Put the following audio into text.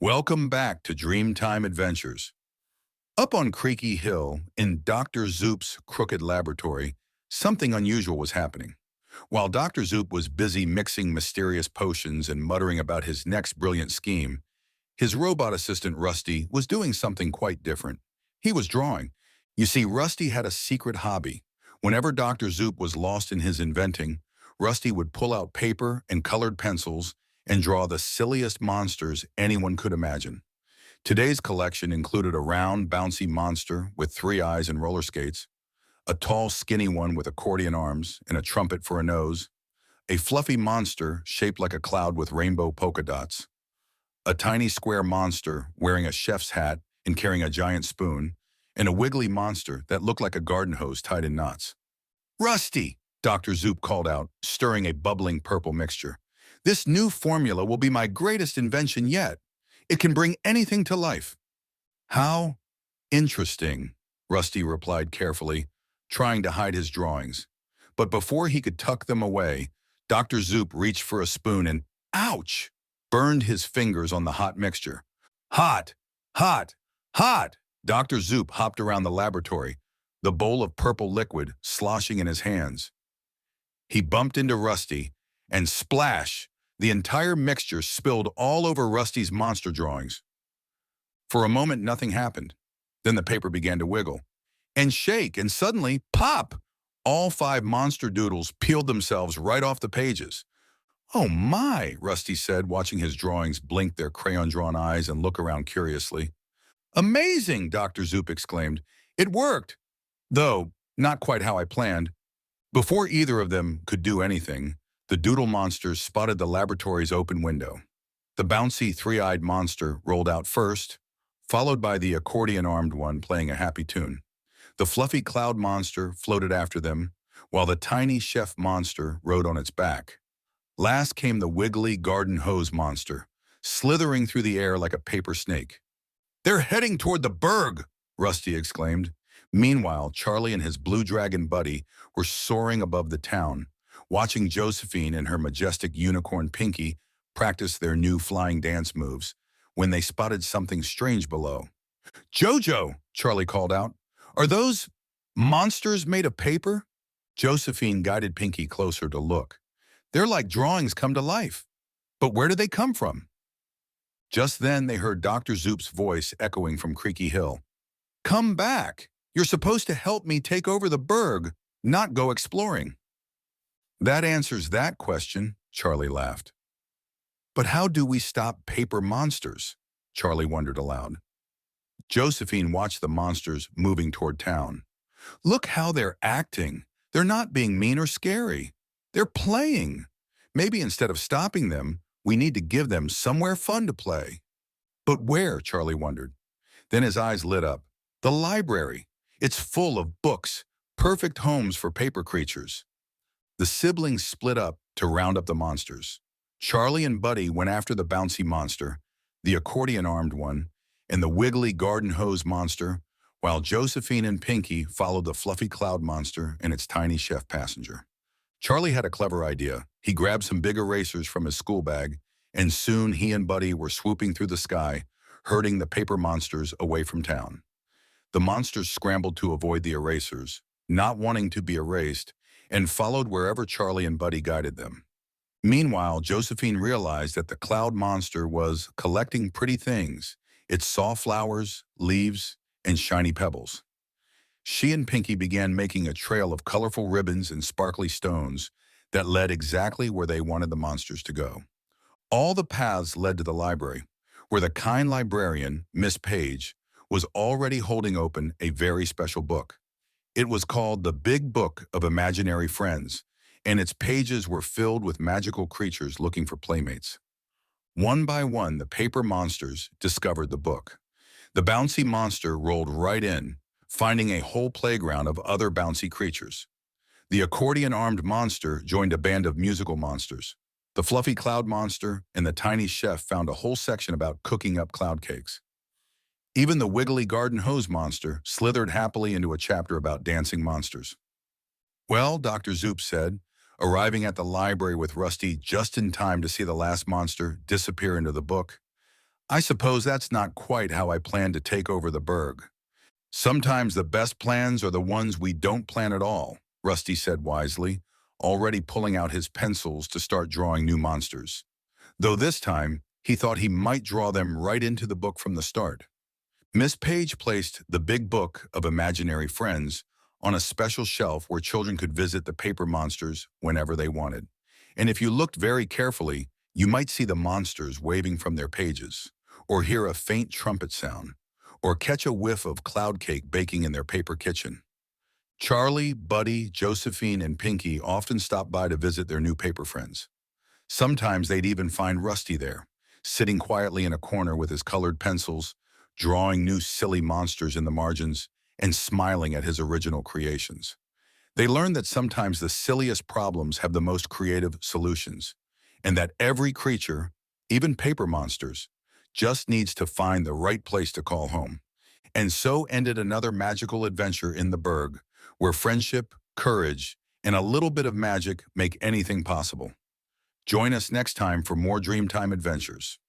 Welcome back to Dreamtime Adventures. Up on Creaky Hill, in Dr. Zoop's crooked laboratory, something unusual was happening. While Dr. Zoop was busy mixing mysterious potions and muttering about his next brilliant scheme, his robot assistant Rusty was doing something quite different. He was drawing. You see, Rusty had a secret hobby. Whenever Dr. Zoop was lost in his inventing, Rusty would pull out paper and colored pencils and draw the silliest monsters anyone could imagine. Today's collection included a round, bouncy monster with 3 eyes and roller skates, a tall, skinny one with accordion arms and a trumpet for a nose, a fluffy monster shaped like a cloud with rainbow polka dots, a tiny square monster wearing a chef's hat and carrying a giant spoon, and a wiggly monster that looked like a garden hose tied in knots. "Rusty!" Dr. Zoop called out, stirring a bubbling purple mixture. "This new formula will be my greatest invention yet. It can bring anything to life." "How interesting," Rusty replied carefully, trying to hide his drawings. But before he could tuck them away, Dr. Zoop reached for a spoon and, ouch, burned his fingers on the hot mixture. "Hot! Hot! Hot!" Dr. Zoop hopped around the laboratory, the bowl of purple liquid sloshing in his hands. He bumped into Rusty, and splash! The entire mixture spilled all over Rusty's monster drawings. For a moment, nothing happened. Then the paper began to wiggle and shake, and suddenly, pop! All 5 monster doodles peeled themselves right off the pages. "Oh my," Rusty said, watching his drawings blink their crayon-drawn eyes and look around curiously. "Amazing," Dr. Zoop exclaimed. "It worked, though not quite how I planned." Before either of them could do anything, the doodle monsters spotted the laboratory's open window. The bouncy 3-eyed monster rolled out first, followed by the accordion-armed one playing a happy tune. The fluffy cloud monster floated after them, while the tiny chef monster rode on its back. Last came the wiggly garden hose monster, slithering through the air like a paper snake. "They're heading toward the Burg!" Rusty exclaimed. Meanwhile, Charlie and his blue dragon buddy were soaring above the town, watching Josephine and her majestic unicorn Pinky practice their new flying dance moves, when they spotted something strange below. "Jojo!" Charlie called out. "Are those monsters made of paper?" Josephine guided Pinky closer to look. "They're like drawings come to life. But where did they come from?" Just then they heard Dr. Zoop's voice echoing from Creaky Hill. "Come back! You're supposed to help me take over the Burg, not go exploring." "That answers that question," Charlie laughed. "But how do we stop paper monsters?" Charlie wondered aloud. Josephine watched the monsters moving toward town. "Look how they're acting. They're not being mean or scary. They're playing. Maybe instead of stopping them, we need to give them somewhere fun to play." "But where?" Charlie wondered. Then his eyes lit up. "The library. It's full of books, perfect homes for paper creatures." The siblings split up to round up the monsters. Charlie and Buddy went after the bouncy monster, the accordion-armed one, and the wiggly garden hose monster, while Josephine and Pinky followed the fluffy cloud monster and its tiny chef passenger. Charlie had a clever idea. He grabbed some big erasers from his school bag, and soon he and Buddy were swooping through the sky, herding the paper monsters away from town. The monsters scrambled to avoid the erasers, not wanting to be erased, and followed wherever Charlie and Buddy guided them. Meanwhile, Josephine realized that the cloud monster was collecting pretty things. It saw flowers, leaves, and shiny pebbles. She and Pinky began making a trail of colorful ribbons and sparkly stones that led exactly where they wanted the monsters to go. All the paths led to the library, where the kind librarian, Miss Page, was already holding open a very special book. It was called The Big Book of Imaginary Friends, and its pages were filled with magical creatures looking for playmates. One by one, the paper monsters discovered the book. The bouncy monster rolled right in, finding a whole playground of other bouncy creatures. The accordion-armed monster joined a band of musical monsters. The fluffy cloud monster and the tiny chef found a whole section about cooking up cloud cakes. Even the wiggly garden hose monster slithered happily into a chapter about dancing monsters. "Well," Dr. Zoop said, arriving at the library with Rusty just in time to see the last monster disappear into the book, I suppose that's not quite how I planned to take over the Burg. Sometimes the best plans are the ones we don't plan at all, Rusty said wisely, already pulling out his pencils to start drawing new monsters. Though this time, he thought he might draw them right into the book from the start. Miss Page placed the big book of imaginary friends on a special shelf where children could visit the paper monsters whenever they wanted. And if you looked very carefully, you might see the monsters waving from their pages, or hear a faint trumpet sound, or catch a whiff of cloud cake baking in their paper kitchen. Charlie, Buddy, Josephine, and Pinky often stopped by to visit their new paper friends. Sometimes they'd even find Rusty there, sitting quietly in a corner with his colored pencils, drawing new silly monsters in the margins, and smiling at his original creations. They learned that sometimes the silliest problems have the most creative solutions, and that every creature, even paper monsters, just needs to find the right place to call home. And so ended another magical adventure in the Burg, where friendship, courage, and a little bit of magic make anything possible. Join us next time for more Dreamtime adventures.